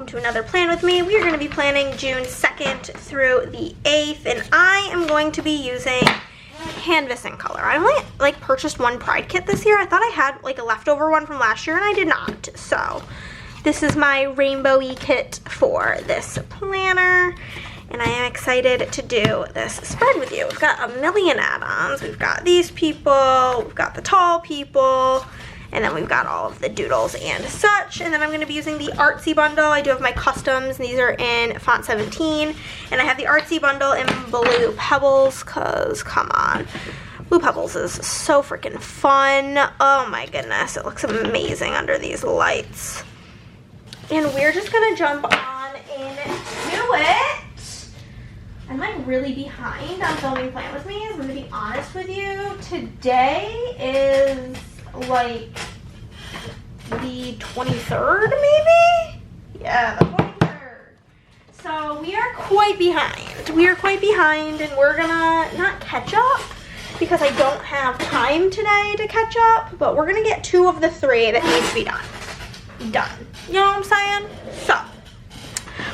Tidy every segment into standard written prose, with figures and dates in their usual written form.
welcome to another plan with me. We are going to be planning June 2nd through the 8th, and I am going to be using canvas and color. I only purchased one Pride kit this year. I thought I had a leftover one from last year, and I did not. So this is my rainbowy kit for this planner, and I am excited to do this spread with you. We've got a million add-ons. We've got these people, we've got the tall people, and then we've got all of the doodles and such. And then I'm going to be using the Artsy bundle. I do have my customs, and these are in font 17. And I have the Artsy bundle in Blue Pebbles, because come on. Blue Pebbles is so freaking fun. Oh my goodness, it looks amazing under these lights. And we're just going to jump on into it. I'm really behind on filming Plan With Me, I'm going to be honest with you. Today is the 23rd, maybe? Yeah, the 23rd. So we are quite behind. And we're gonna not catch up because I don't have time today to catch up, but we're gonna get 2 of the 3 that needs to be done. You know what I'm saying? So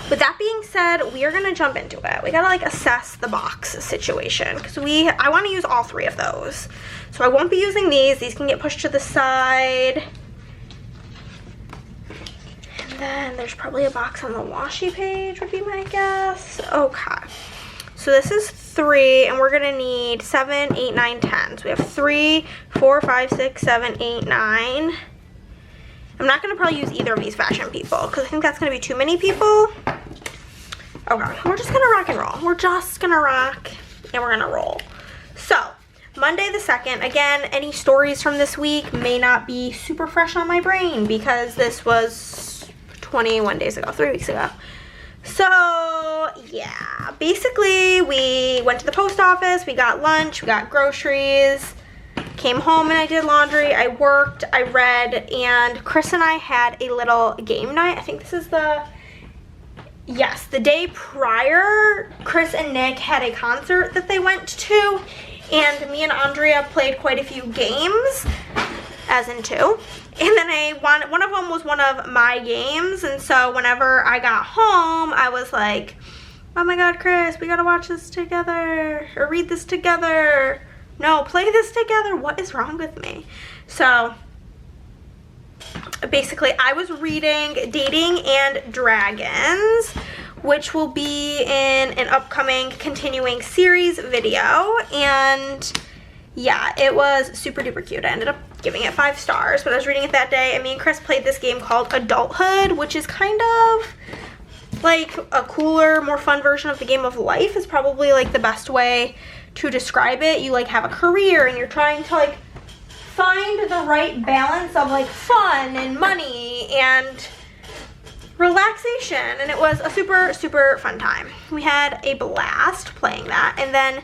with that being said, we are gonna jump into it. We gotta assess the box situation because I want to use all 3 of those. So I won't be using these. These can get pushed to the side. And then there's probably a box on the washi page would be my guess. Okay. So this is 3, and we're gonna need 7, 8, 9, 10. So we have 3, 4, 5, 6, 7, 8, 9. I'm not going to probably use either of these fashion people because I think that's going to be too many people. Okay, we're just going to rock and roll. We're just going to rock and we're going to roll. So, Monday the 2nd, again, any stories from this week may not be super fresh on my brain because this was 21 days ago, 3 weeks ago. So, yeah, basically we went to the post office, we got lunch, we got groceries. Came home and I did laundry, I worked, I read, and Chris and I had a little game night. I think this is the day prior, Chris and Nick had a concert that they went to, and me and Andrea played quite a few games, as in 2. And then one of them was one of my games, and so whenever I got home, I was like, oh my god, Chris, we gotta watch this together, or read this together. No, play this together. What is wrong with me? So, basically, I was reading Dating and Dragons, which will be in an upcoming continuing series video. And, yeah, it was super duper cute. I ended up giving it 5 stars, but I was reading it that day. And me and Chris played this game called Adulthood, which is kind of like a cooler, more fun version of the game of life. Is probably the best way to describe it. You have a career and you're trying to find the right balance of fun and money and relaxation, and it was a super super fun time. We had a blast playing that. And then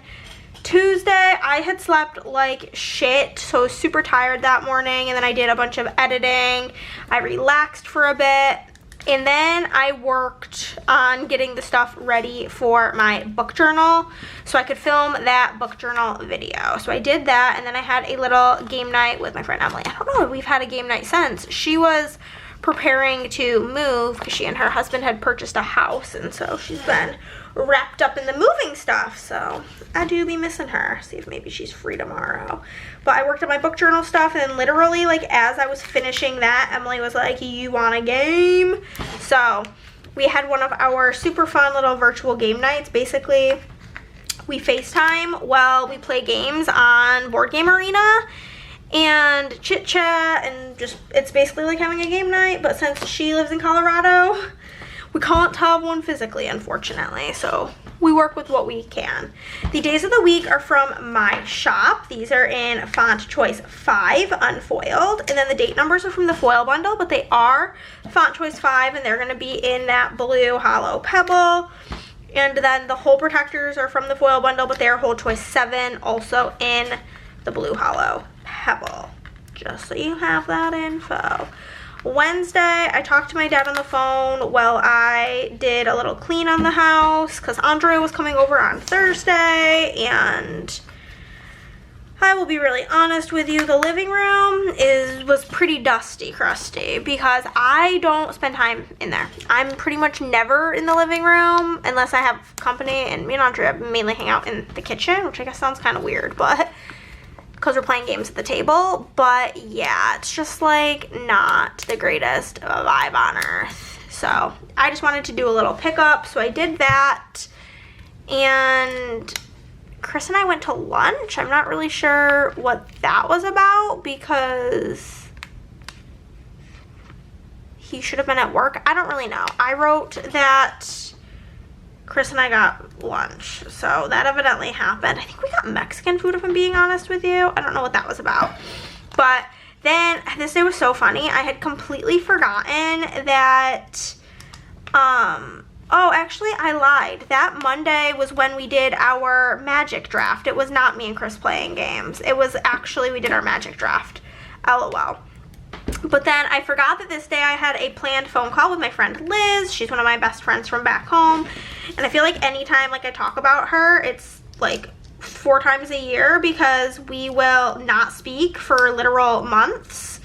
Tuesday I had slept like shit, so I was super tired that morning, and then I did a bunch of editing. I relaxed for a bit. And then I worked on getting the stuff ready for my book journal so I could film that book journal video. So I did that, and then I had a little game night with my friend Emily. I don't know if we've had a game night since. She was preparing to move because she and her husband had purchased a house, and so she's been wrapped up in the moving stuff. So I do be missing her. See if maybe she's free tomorrow. But I worked on my book journal stuff, and literally as I was finishing that, Emily was like, you want a game? So we had one of our super fun little virtual game nights. Basically, we FaceTime while we play games on Board Game Arena and chit chat, and just, it's basically like having a game night, but since she lives in Colorado, we can't have one physically, unfortunately, so we work with what we can. The days of the week are from my shop. These are in font choice 5 unfoiled, and then the date numbers are from the foil bundle, but they are font choice 5, and they're going to be in that blue hollow pebble. And then the hole protectors are from the foil bundle, but they are hole choice 7, also in the blue hollow pebble, just so you have that info. Wednesday, I talked to my dad on the phone while I did a little clean on the house because Andrea was coming over on Thursday, and I will be really honest with you, the living room was pretty dusty, crusty, because I don't spend time in there. I'm pretty much never in the living room unless I have company, and me and Andrea mainly hang out in the kitchen, which I guess sounds kind of weird, but because we're playing games at the table. But yeah, it's just like not the greatest vibe on earth. So I just wanted to do a little pickup, so I did that. And Chris and I went to lunch. I'm not really sure what that was about because he should have been at work. I don't really know. I wrote that Chris and I got lunch, so that evidently happened. I think we got Mexican food, if I'm being honest with you. I don't know what that was about. But then this day was so funny. I had completely forgotten that oh, actually, I lied. That Monday was when we did our magic draft. It was not me and Chris playing games. It was actually, we did our magic draft. LOL. But then I forgot that this day I had a planned phone call with my friend Liz. She's one of my best friends from back home. And I feel like anytime like I talk about her, it's like 4 times a year because we will not speak for literal months.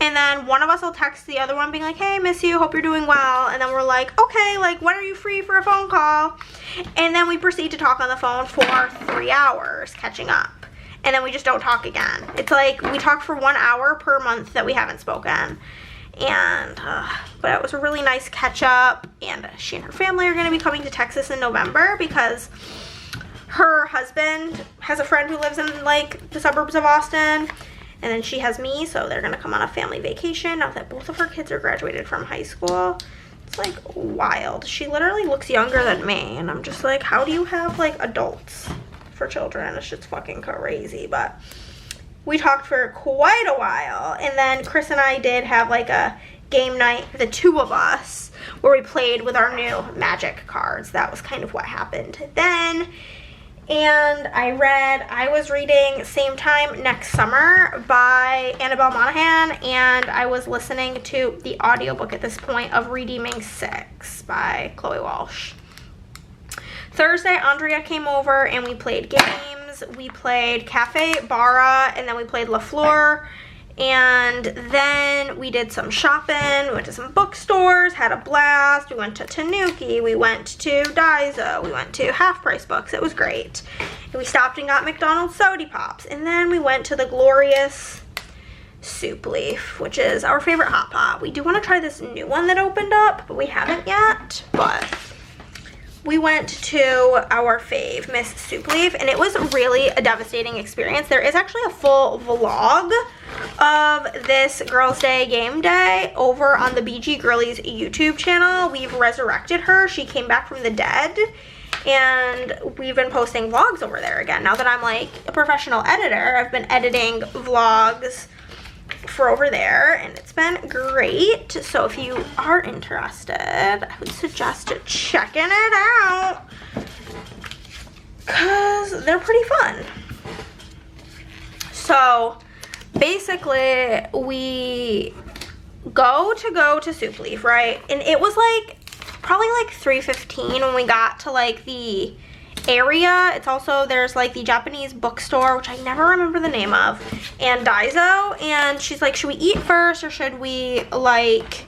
And then one of us will text the other one being like, hey, miss you, hope you're doing well. And then we're like, okay, like, when are you free for a phone call? And then we proceed to talk on the phone for 3 hours, catching up. And then we just don't talk again. It's like we talk for 1 hour per month that we haven't spoken. And, but it was a really nice catch up. And she and her family are going to be coming to Texas in November because her husband has a friend who lives in, like, the suburbs of Austin. And then she has me, so they're going to come on a family vacation now that both of her kids are graduated from high school. It's, like, wild. She literally looks younger than me, and I'm just like, how do you have, like, adults for children? It's just fucking crazy, but we talked for quite a while. And then Chris and I did have, like, a game night, the 2 of us, where we played with our new magic cards. That was kind of what happened then. And I was reading Same Time Next Summer by Annabelle Monaghan, and I was listening to the audiobook at this point of Redeeming 6 by Chloe Walsh. Thursday, Andrea came over and we played games. We played Cafe Barra, and then we played La Fleur. And then we did some shopping, we went to some bookstores, had a blast, we went to Tanuki, we went to Daiso, we went to Half Price Books, it was great. And we stopped and got McDonald's Sody Pops, and then we went to the glorious Soup Leaf, which is our favorite hot pot. We do want to try this new one that opened up, but we haven't yet, but we went to our fave, Miss Soup Leaf, and it was really a devastating experience. There is actually a full vlog of this Girls' Day game day over on the BG Girlies YouTube channel. We've resurrected her. She came back from the dead, and we've been posting vlogs over there again. Now that I'm like a professional editor, I've been editing vlogs for over there, and it's been great. So if you are interested, I would suggest checking it out because they're pretty fun. So basically we go to Soup Leaf, right? And it was like probably like 3:15 when we got to like the area. It's also, there's like the Japanese bookstore, which I never remember the name of, and Daiso. And she's like, should we eat first or should we like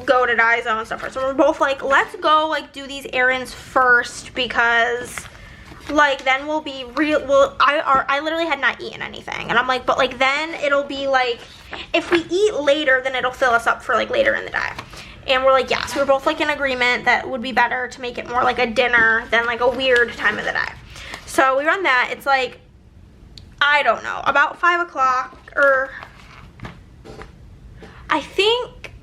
go to Daiso and stuff first? So we're both like, let's go like do these errands first because like then we'll be real. Well, I literally had not eaten anything, and I'm like, but like then it'll be like, if we eat later, then it'll fill us up for like later in the day. And we're like, yes, we're both like in agreement that would be better to make it more like a dinner than like a weird time of the day. So we run that. It's like, I don't know, about 5 o'clock, or I think,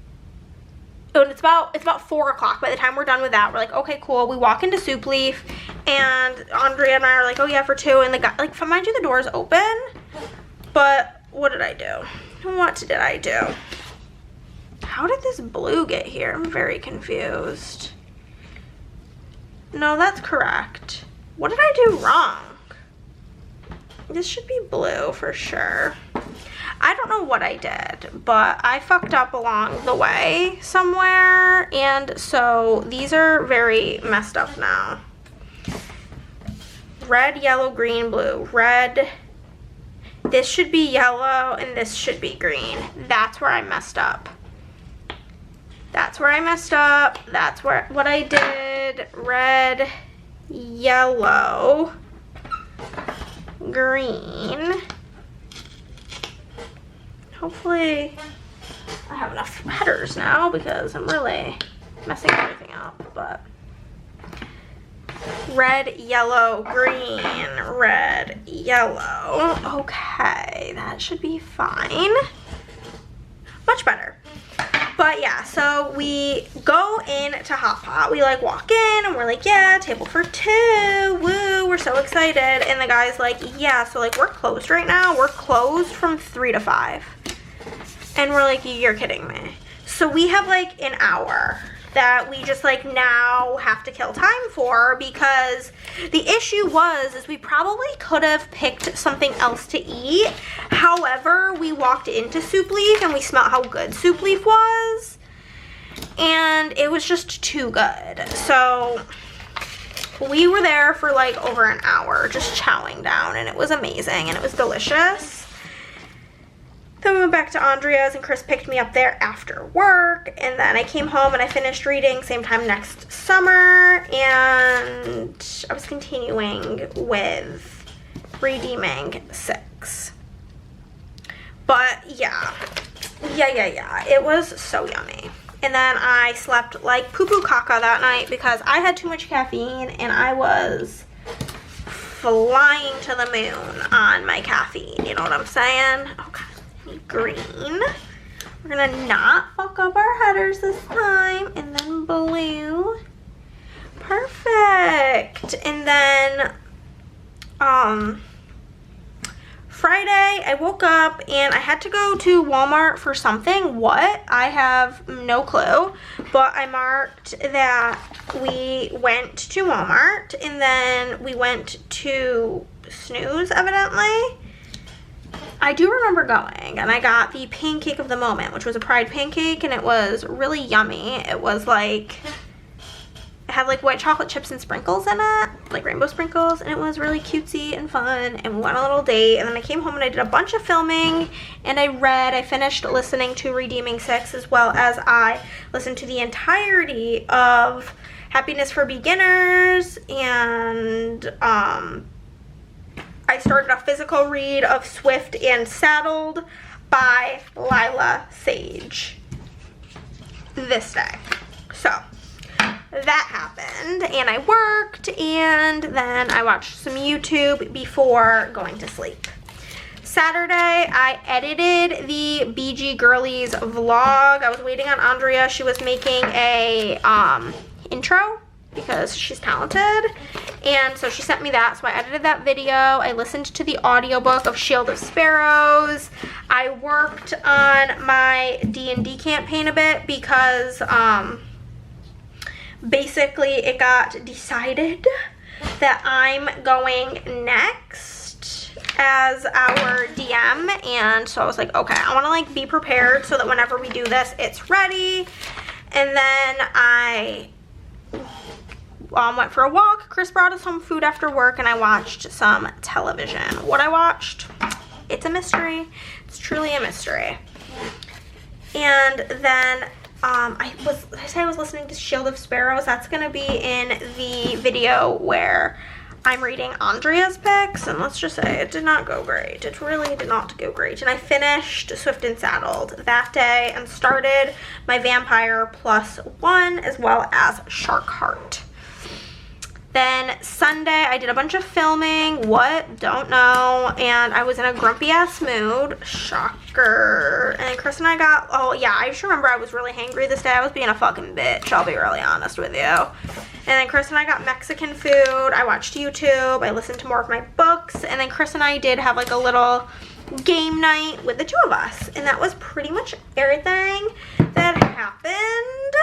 oh, it's about 4 o'clock. By the time we're done with that, we're like, okay, cool. We walk into Soup Leaf, and Andrea and I are like, oh yeah, for 2. And the guy, like, mind you, the door's open, but what did I do? What did I do? How did this blue get here? I'm very confused. No, that's correct. What did I do wrong? This should be blue for sure. I don't know what I did, but I fucked up along the way somewhere, and so these are very messed up now. Red, yellow, green, blue. Red, this should be yellow and this should be green. That's where I messed up. That's where I messed up. That's what I did. Red, yellow, green. Hopefully I have enough headers now because I'm really messing everything up, but red, yellow, green, red, yellow. Okay, that should be fine. Much better. But yeah, so we go into Hot Pot. We like walk in and we're like, yeah, table for 2. Woo, we're so excited. And the guy's like, yeah, so like we're closed right now. We're closed from 3 to 5. And we're like, you're kidding me. So we have like an hour that we just like now have to kill time for, because the issue is we probably could have picked something else to eat. However, we walked into Soup Leaf and we smelled how good Soup Leaf was, and it was just too good. So we were there for like over an hour just chowing down, and it was amazing and it was delicious. Then we went back to Andrea's and Chris picked me up there after work, and then I came home and I finished reading same time next summer, and I was continuing with Redeeming 6. But yeah, it was so yummy. And then I slept like poo-poo caca that night because I had too much caffeine and I was flying to the moon on my caffeine, you know what I'm saying? Okay. Green. We're gonna not fuck up our headers this time. And then blue. Perfect. And then Friday I woke up and I had to go to Walmart for something. What? I have no clue. But I marked that we went to Walmart and then we went to Snooze evidently. I do remember going, and I got the pancake of the moment, which was a Pride pancake, and it was really yummy. It was like, it had like white chocolate chips and sprinkles in it, like rainbow sprinkles, and it was really cutesy and fun, and we went on a little date, and then I came home and I did a bunch of filming, and I finished listening to Redeeming 6, as well as I listened to the entirety of Happiness for Beginners, and I started a physical read of Swift and Saddled by Lila Sage this day. So that happened, and I worked, and then I watched some YouTube before going to sleep. Saturday, I edited the BG Girlies vlog. I was waiting on Andrea. She was making a intro because she's talented, and so she sent me that, so I edited that video. I listened to the audiobook of Shield of Sparrows. I worked on my D&D campaign a bit because basically it got decided that I'm going next as our DM, and so I was like, okay, I want to like be prepared so that whenever we do this, it's ready. And then I went for a walk. Chris brought us home food after work, and I watched some television. What I watched, it's a mystery. It's truly a mystery. And then I was listening to Shield of Sparrows. That's gonna be in the video where I'm reading Andrea's picks, and let's just say it did not go great. It really did not go great. And I finished Swift and Saddled that day and started my Vampire +1 as well as Shark Heart. Then Sunday, I did a bunch of filming. What? Don't know. And I was in a grumpy ass mood. Shocker. And then Chris and I got, oh yeah, I just remember I was really hangry this day. I was being a fucking bitch. I'll be really honest with you. And then Chris and I got Mexican food. I watched YouTube. I listened to more of my books. And then Chris and I did have like a little game night with the two of us. And that was pretty much everything that happened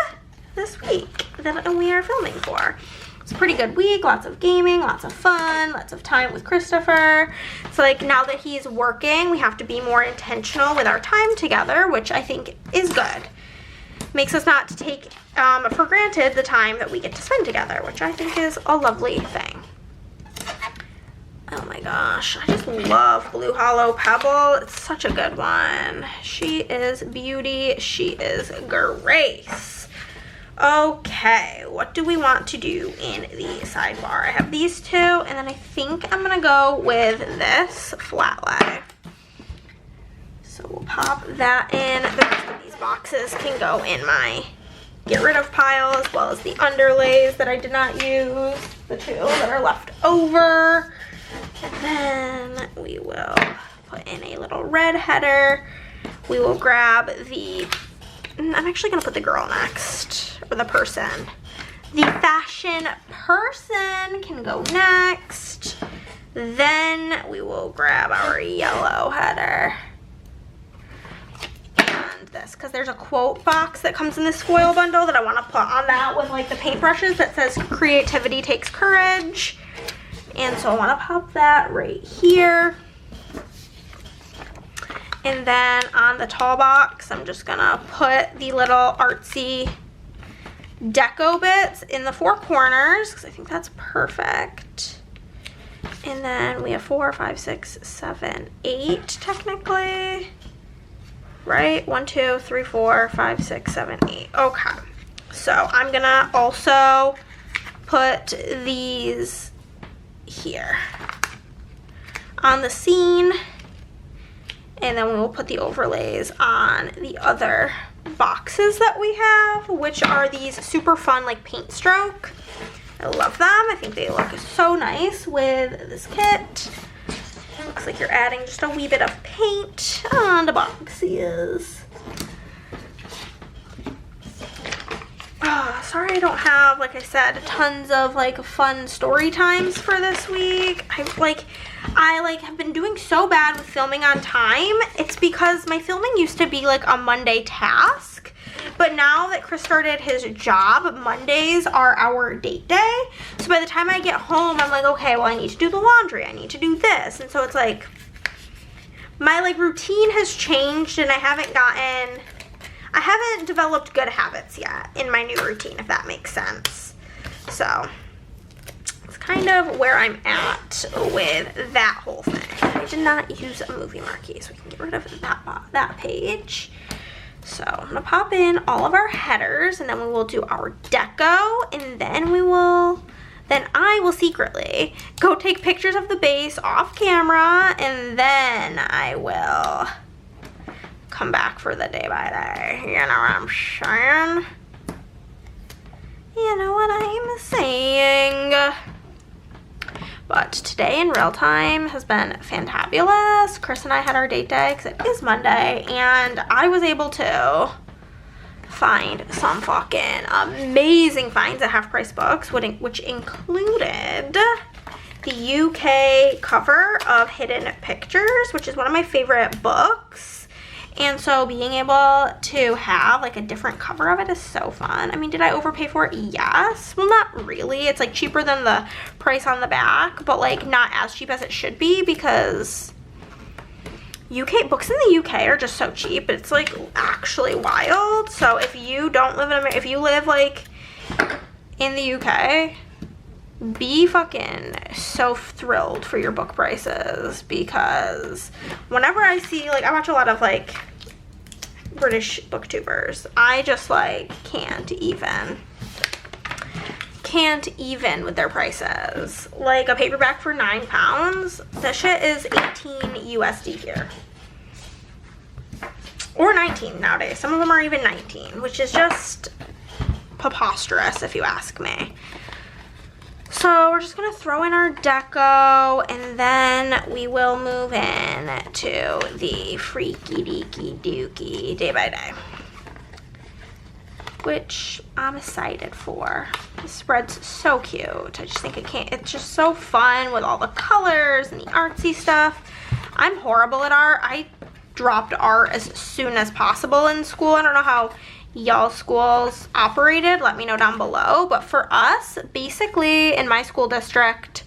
this week that we are filming for. It's a pretty good week, lots of gaming, lots of fun, lots of time with Christopher. So like now that he's working, we have to be more intentional with our time together, which I think is good. Makes us not take for granted the time that we get to spend together, which I think is a lovely thing. Oh my gosh, I just love Blue Hollow Pebble. It's such a good one. She is beauty. She is grace. Okay, what do we want to do in the sidebar? I have these two, and then I think I'm gonna go with this flat lay. So we'll pop that in. The rest of these boxes can go in my get rid of pile, as well as the underlays that I did not use, the two that are left over. And then we will put in a little red header. We will grab the, I'm actually gonna put the girl next, or the person. The fashion person can go next. Then we will grab our yellow header. And this, because there's a quote box that comes in this foil bundle that I want to put on that with like the paintbrushes that says creativity takes courage. And so I want to pop that right here. And then on the tall box, I'm just gonna put the little artsy deco bits in the four corners, because I think that's perfect. And then we have 4, 5, 6, 7, 8 technically. Right? 1, 2, 3, 4, 5, 6, 7, 8. Okay. So I'm gonna also put these here on the scene, and then we will put the overlays on the other boxes that we have, which are these super fun like paint stroke. I love them. I think they look so nice with this kit. Looks like you're adding just a wee bit of paint on the boxes. Sorry I don't have, like I said, tons of like fun story times for this week. I have been doing so bad with filming on time. It's because my filming used to be like a Monday task, but now that Chris started his job, Mondays are our date day. So by the time I get home, I'm like, okay, well I need to do the laundry, I need to do this. And so it's like, my like routine has changed, and I haven't developed good habits yet in my new routine, if that makes sense. So it's kind of where I'm at with that whole thing. I did not use a movie marquee, so we can get rid of that page. So I'm gonna pop in all of our headers, and then we will do our deco, and then I will secretly go take pictures of the base off camera, and then I will come back for the day by day. You know what I'm saying? You know what I'm saying? But today in real time has been fantabulous. Chris and I had our date day because it is Monday, and I was able to find some fucking amazing finds at Half Price Books, which included the UK cover of Hidden Pictures, which is one of my favorite books. And so being able to have like a different cover of it is so fun. I mean, did I overpay for it? Yes. Well, not really. It's like cheaper than the price on the back, but like not as cheap as it should be, because UK books in the UK are just so cheap. It's like actually wild. So if you don't live in America, if you live like in the UK, be fucking so thrilled for your book prices, because whenever I see, like, I watch a lot of like British booktubers, I just like can't even with their prices. Like a paperback for £9, that shit is 18 USD here, or 19 nowadays. Some of them are even 19, which is just preposterous if you ask me. So we're just gonna throw in our deco, and then we will move in to the freaky deaky dookie day by day, which I'm excited for. The spread's so cute. I just think it's just so fun with all the colors and the artsy stuff. I'm horrible at art. I dropped art as soon as possible in school. I don't know how y'all schools operated, let me know down below. But for us, basically in my school district,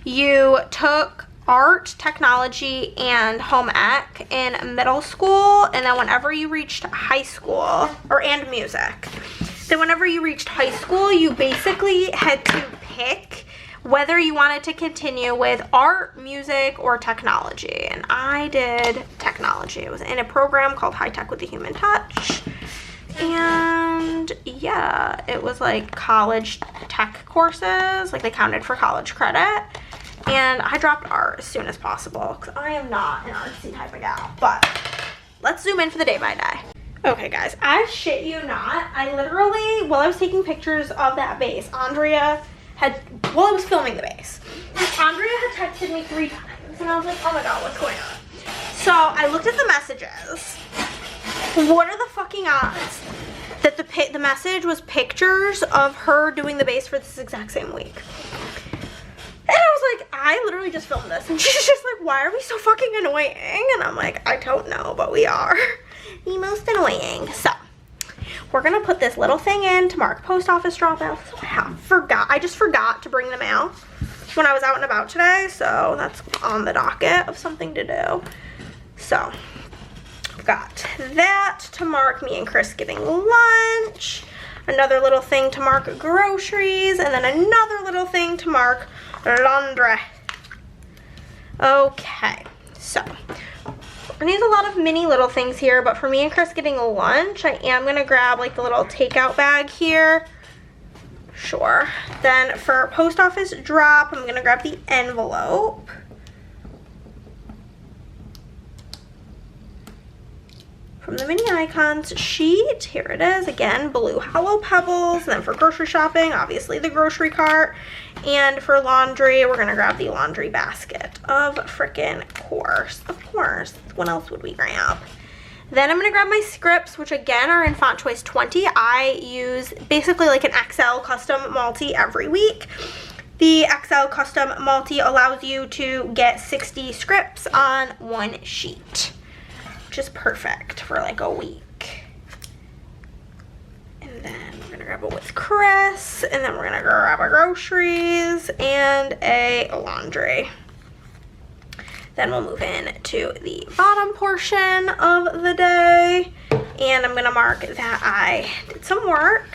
you took art, technology, and home ec in middle school, and then whenever you reached high school, and music, then whenever you reached high school, you basically had to pick whether you wanted to continue with art, music, or technology. And I did technology. It was in a program called High Tech with the Human Touch. And yeah, it was like college tech courses, like they counted for college credit. And I dropped art as soon as possible because I am not an artsy type of gal. But let's zoom in for the day by day. Okay guys, I shit you not, I literally, while I was taking pictures of that vase, Andrea had, while I was filming the vase, Andrea had texted me 3 times and I was like, oh my god, what's going on? So I looked at the messages. What are the fucking odds that the message was pictures of her doing the base for this exact same week? And I was like, I literally just filmed this. And she's just like, why are we so fucking annoying? And I'm like, I don't know, but we are the most annoying. So we're gonna put this little thing in to mark post office dropout. So I just forgot to bring the mail when I was out and about today. So that's on the docket of something to do. So got that to mark me and Chris getting lunch, another little thing to mark groceries, and then another little thing to mark laundry. Okay, so we're gonna use a lot of mini little things here, but for me and Chris getting lunch, I am gonna grab like the little takeout bag here. Sure. Then for post office drop, I'm gonna grab the envelope. From the mini icons sheet, here it is again, blue hollow pebbles. And then for grocery shopping, obviously the grocery cart, and for laundry, we're gonna grab the laundry basket. Of course. What else would we grab? Then I'm gonna grab my scripts, which again are in font choice 20. I use basically like an XL custom multi every week. The XL custom multi allows you to get 60 scripts on one sheet, which is perfect for like a week. And then we're gonna grab it with Chris, and then we're gonna grab our groceries and a laundry. Then we'll move in to the bottom portion of the day, and I'm gonna mark that I did some work.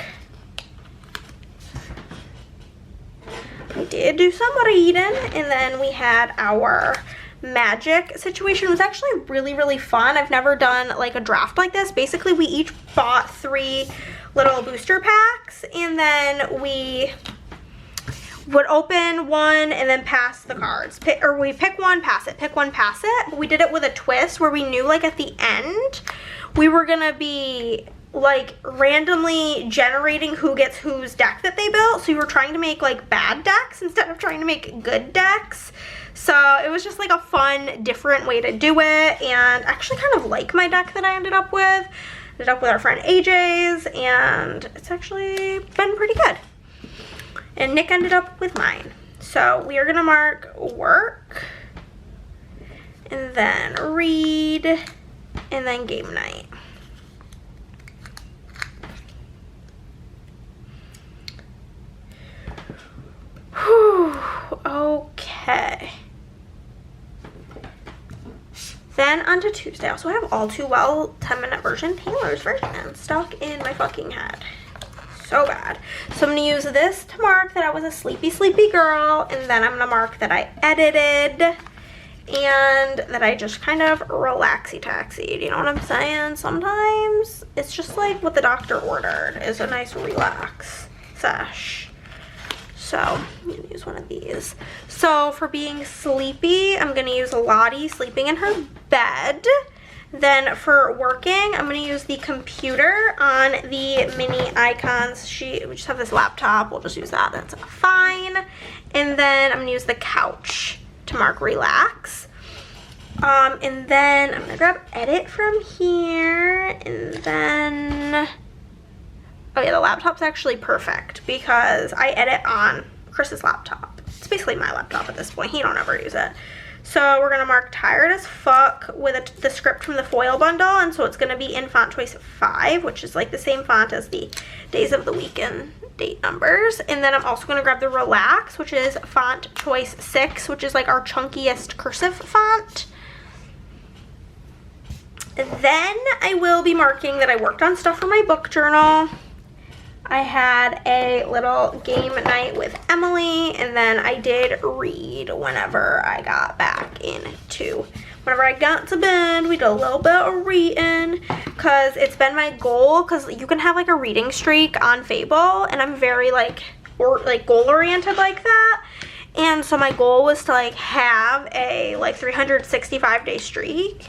I did do some reading, and then we had our magic situation. It was actually really fun. I've never done like a draft like this. Basically, we each bought 3 little booster packs, and then we would open one and then pass the cards. We pick one, pass it, pick one, pass it. But we did it with a twist where we knew like at the end we were gonna be like randomly generating who gets whose deck that they built. So we were trying to make like bad decks instead of trying to make good decks. So it was just like a fun, different way to do it, and I actually kind of like my deck that I ended up with. Ended up with our friend AJ's, and it's actually been pretty good. And Nick ended up with mine. So we are gonna mark work, and then read, and then game night. Whew, okay. Then on to Tuesday. I also have All Too Well 10-minute version, Taylor's version, stuck in my fucking head. So bad. So I'm gonna use this to mark that I was a sleepy girl, and then I'm gonna mark that I edited and that I just kind of relaxy-taxied. You know what I'm saying? Sometimes it's just like what the doctor ordered is a nice relax sesh. So I'm gonna use one of these. So for being sleepy, I'm gonna use Lottie sleeping in her bed. Then for working, I'm gonna use the computer on the mini icons sheet. We just have this laptop, we'll just use that, that's fine. And then I'm gonna use the couch to mark relax. And then I'm gonna grab edit from here, and then, oh yeah, the laptop's actually perfect because I edit on Chris's laptop. It's basically my laptop at this point, he don't ever use it. So we're gonna mark tired as fuck with the script from the foil bundle, and so it's gonna be in font choice 5, which is like the same font as the days of the week and date numbers. And then I'm also gonna grab the relax, which is font choice 6, which is like our chunkiest cursive font. And then I will be marking that I worked on stuff for my book journal. I had a little game night with Emily, and then I did read whenever I got to bed. We did a little bit of reading because it's been my goal, because you can have like a reading streak on Fable, and I'm very like goal oriented like that. And so my goal was to like have a like 365-day streak,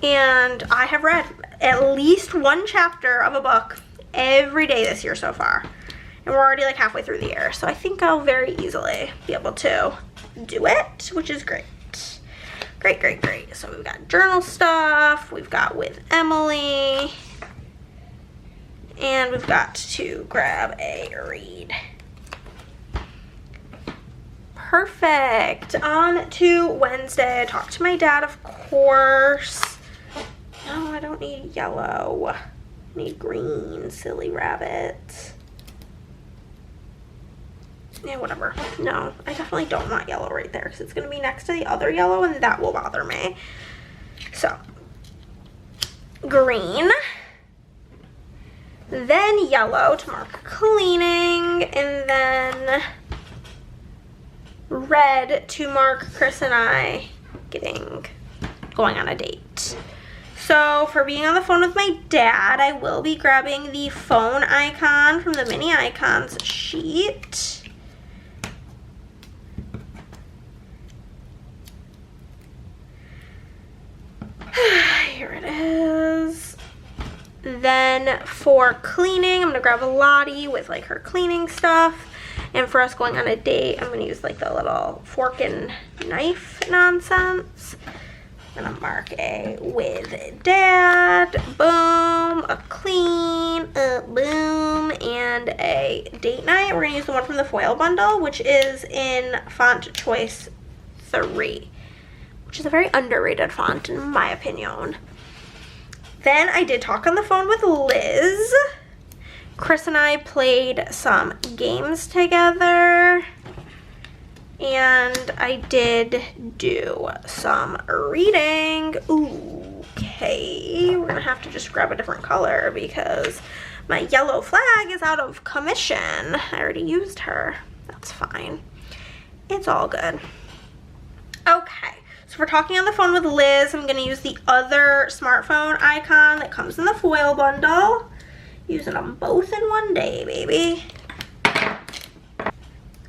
and I have read at least one chapter of a book every day this year so far, and we're already like halfway through the year, so I think I'll very easily be able to do it, which is great. Great. So we've got journal stuff, we've got with Emily, and we've got to grab a read. Perfect. On to Wednesday. I talked to my dad, of course. No, I don't need yellow. I need green, silly rabbit. Yeah, whatever. No, I definitely don't want yellow right there because it's going to be next to the other yellow and that will bother me. So, green. Then yellow to mark cleaning, and then red to mark Chris and I going on a date. So for being on the phone with my dad, I will be grabbing the phone icon from the mini icons sheet. Here it is. Then for cleaning, I'm gonna grab a Lottie with like her cleaning stuff. And for us going on a date, I'm gonna use like the little fork and knife nonsense. I'm gonna mark a with dad, boom, a clean, a boom, and a date night. We're gonna use the one from the foil bundle, which is in font choice 3, which is a very underrated font in my opinion. Then I did talk on the phone with Liz. Chris and I played some games together, and I did do some reading. Ooh, okay, we're gonna have to just grab a different color because my yellow flag is out of commission. I already used her. That's fine. It's all good. Okay, so we're talking on the phone with Liz. I'm gonna use the other smartphone icon that comes in the foil bundle. Using them both in one day, baby.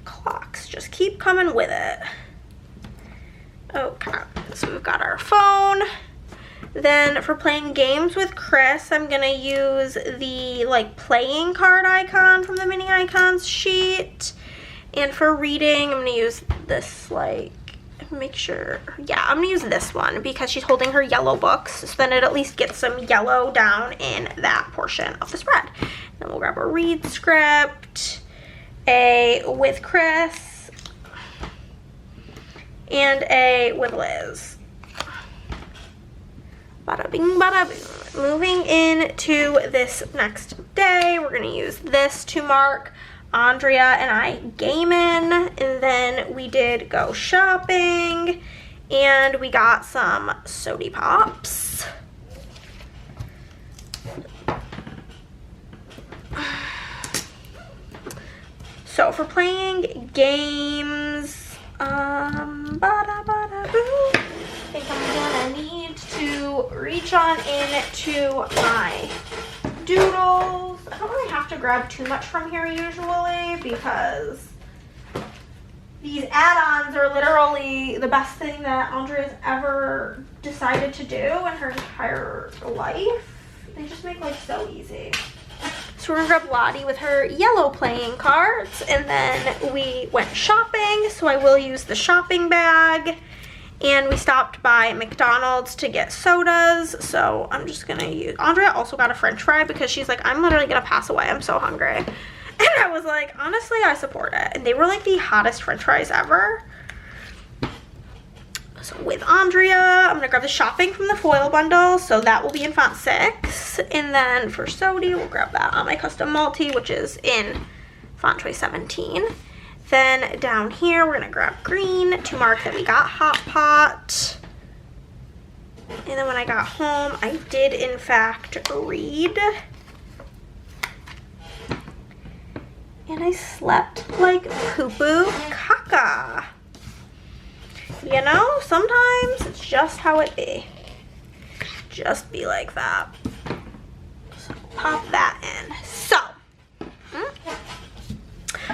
Clocks just keep coming with it. Okay, so we've got our phone. Then for playing games with Chris, I'm gonna use the like playing card icon from the mini icons sheet. And for reading, I'm gonna use this like, make sure, yeah, I'm gonna use this one because she's holding her yellow books, so then it at least gets some yellow down in that portion of the spread. Then we'll grab a read script, a with Chris, and a with Liz. Bada bing, bada boom. Moving into this next day, we're gonna use this to mark Andrea and I gaming, and then we did go shopping, and we got some Sody Pops. So for playing games, I think I'm gonna need to reach on into my doodles. I don't really have to grab too much from here usually because these add-ons are literally the best thing that Andrea's ever decided to do in her entire life. They just make life so easy. So we're gonna grab Lottie with her yellow playing cards, and then we went shopping, so I will use the shopping bag. And we stopped by McDonald's to get sodas, so I'm just gonna use, Andrea also got a french fry because she's like, I'm literally gonna pass away, I'm so hungry. And I was like, honestly, I support it. And they were like the hottest french fries ever. So with Andrea, I'm gonna grab the shopping from the foil bundle, so that will be in font 6. And then for Sody, we'll grab that on my custom multi, which is in font choice 17. Then down here, we're gonna grab green to mark that we got Hot Pot. And then when I got home, I did in fact read. and I slept like poo-poo caca. You know, sometimes it's just how it be. Just be like that. So pop that in. So,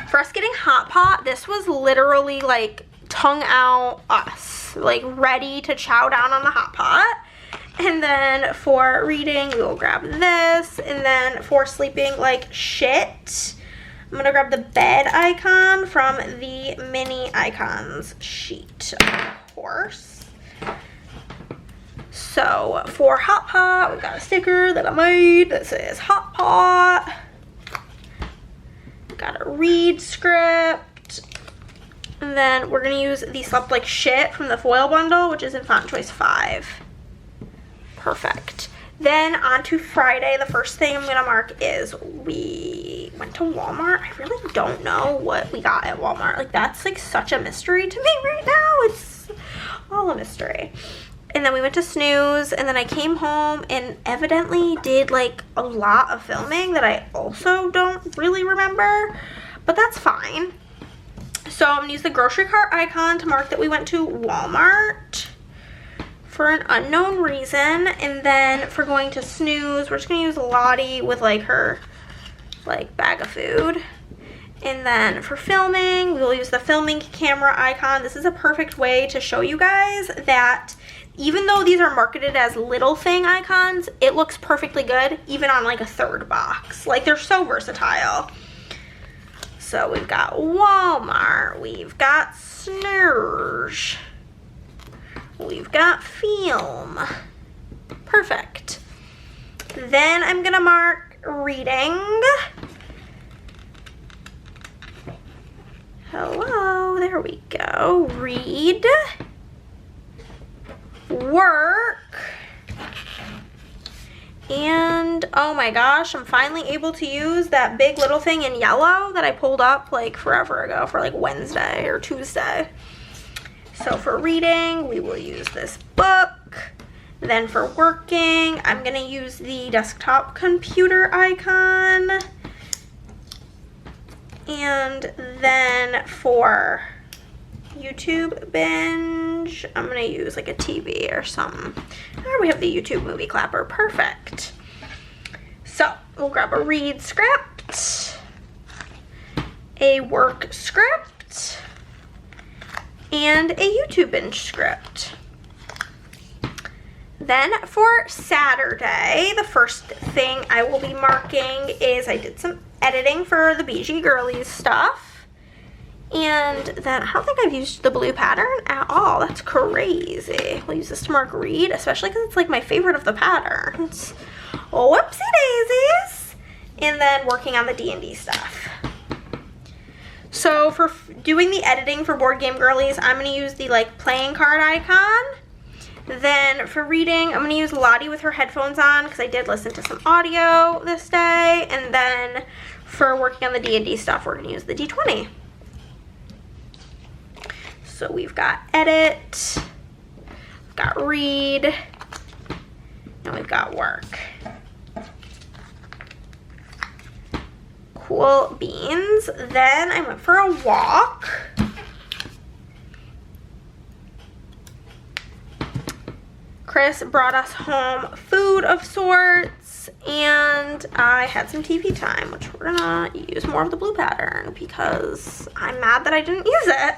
for us getting hot pot, this was literally like tongue out us, like ready to chow down on the hot pot. And then for reading, we will grab this. And then for sleeping like shit, I'm gonna grab the bed icon from the mini icons sheet, of course. So for hot pot, we've got a sticker that I made that says hot pot. Got a read script. And then we're gonna use the slept like shit from the foil bundle, which is in font choice 5. Perfect. Then on to Friday, the first thing I'm gonna mark is we went to Walmart. I really don't know what we got at Walmart. Like, that's like such a mystery to me right now. It's all a mystery. And then we went to Snooze, and then I came home and evidently did like a lot of filming that I also don't really remember, but that's fine. So I'm gonna use the grocery cart icon to mark that we went to Walmart for an unknown reason. And then for going to Snooze, we're just gonna use Lottie with like her like bag of food. And then for filming, we will use the filming camera icon. This is a perfect way to show you guys that even though these are marketed as little thing icons, it looks perfectly good even on like a third box. Like, they're so versatile. So we've got Walmart, we've got Snooze, we've got film. Perfect. Then I'm gonna mark reading. Hello, there we go. Read. Work. And oh my gosh, I'm finally able to use that big little thing in yellow that I pulled up like forever ago for like Wednesday or Tuesday. So for reading, we will use this book. Then for working, I'm gonna use the desktop computer icon. And then for YouTube binge, I'm gonna use like a TV or something. There we have the YouTube movie clapper. Perfect. So we'll grab a read script, a work script, and a YouTube binge script. Then for Saturday, the first thing I will be marking is I did some editing for the BG Girlies stuff. And then I don't think I've used the blue pattern at all. That's crazy. We'll use this to mark read, especially because it's like my favorite of the patterns. Whoopsie daisies. And then working on the D&D stuff. So for doing the editing for Board Game Girlies, I'm going to use the like playing card icon. Then for reading, I'm going to use Lottie with her headphones on because I did listen to some audio this day. And then for working on the D&D stuff, we're going to use the D20. So we've got edit, we've got read, and we've got work. Cool beans. Then I went for a walk. Chris brought us home food of sorts, and I had some TV time, which we're gonna use more of the blue pattern because I'm mad that I didn't use it.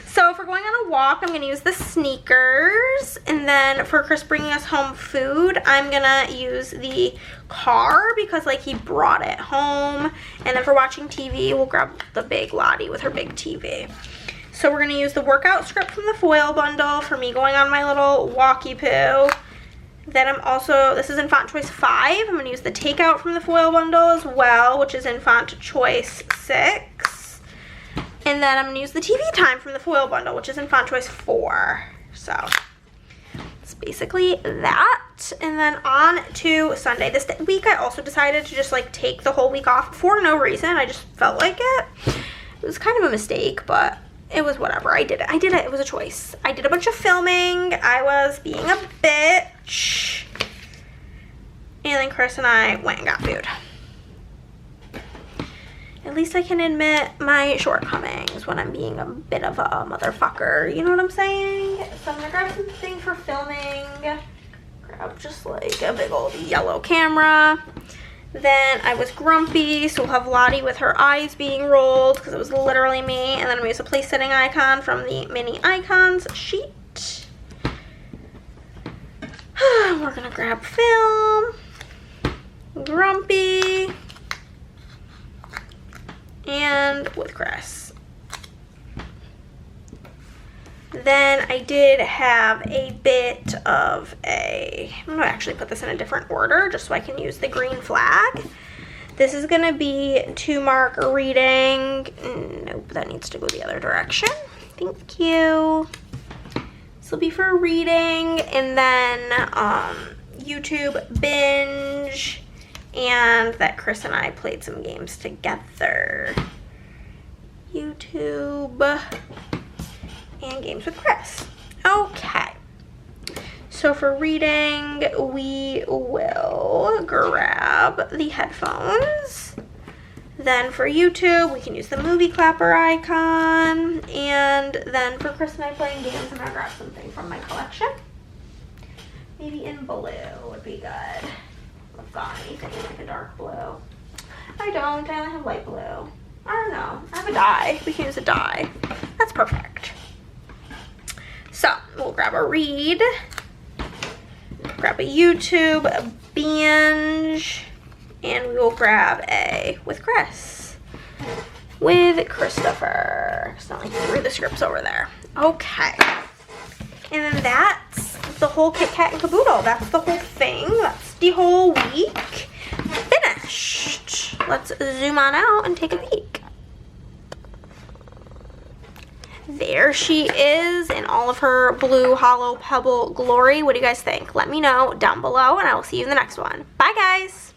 So for going on a walk, I'm going to use the sneakers. And then for Chris bringing us home food, I'm going to use the car because like he brought it home. And then for watching TV, we'll grab the big Lottie with her big TV. So we're going to use the workout script from the foil bundle for me going on my little walkie poo. Then I'm also, this is in font choice 5. I'm going to use the takeout from the foil bundle as well, which is in font choice 6. And then I'm going to use the TV time from the foil bundle, which is in font choice 4. So that's basically that. And then on to Sunday. This week I also decided to just like take the whole week off for no reason. I just felt like it. It was kind of a mistake, but it was whatever. I did it. It was a choice. I did a bunch of filming. I was being a bitch. And then Chris and I went and got food. At least I can admit my shortcomings when I'm being a bit of a motherfucker. You know what I'm saying? So I'm gonna grab something for filming. Grab just like a big old yellow camera. Then I was grumpy, so we'll have Lottie with her eyes being rolled because it was literally me. And then I'm gonna use a place setting icon from the mini icons sheet. We're gonna grab film. Grumpy. And with Chris. Then I did have a bit of I'm gonna actually put this in a different order just so I can use the green flag. This is gonna be to mark reading. Nope, that needs to go the other direction. Thank you. This will be for reading, and then YouTube binge, and that Chris and I played some games together. YouTube and games with Chris. Okay. So for reading, we will grab the headphones. Then for YouTube, we can use the movie clapper icon. And then for Chris and I playing games, I'm gonna grab something from my collection. Maybe in blue would be good. I've got anything like a dark blue. I don't, I only have light blue. I don't know, I have a dye. We can use a dye. That's perfect. So we'll grab a read, grab a YouTube, a binge, and we will grab a with Chris. With Christopher. It's not like you read the scripts over there. Okay. And then that's the whole Kit Kat and Caboodle. That's the whole thing. That's the whole week. Finished. Let's zoom on out and take a peek. There she is in all of her blue hollow pebble glory. What do you guys think? Let me know down below, and I will see you in the next one. Bye, guys.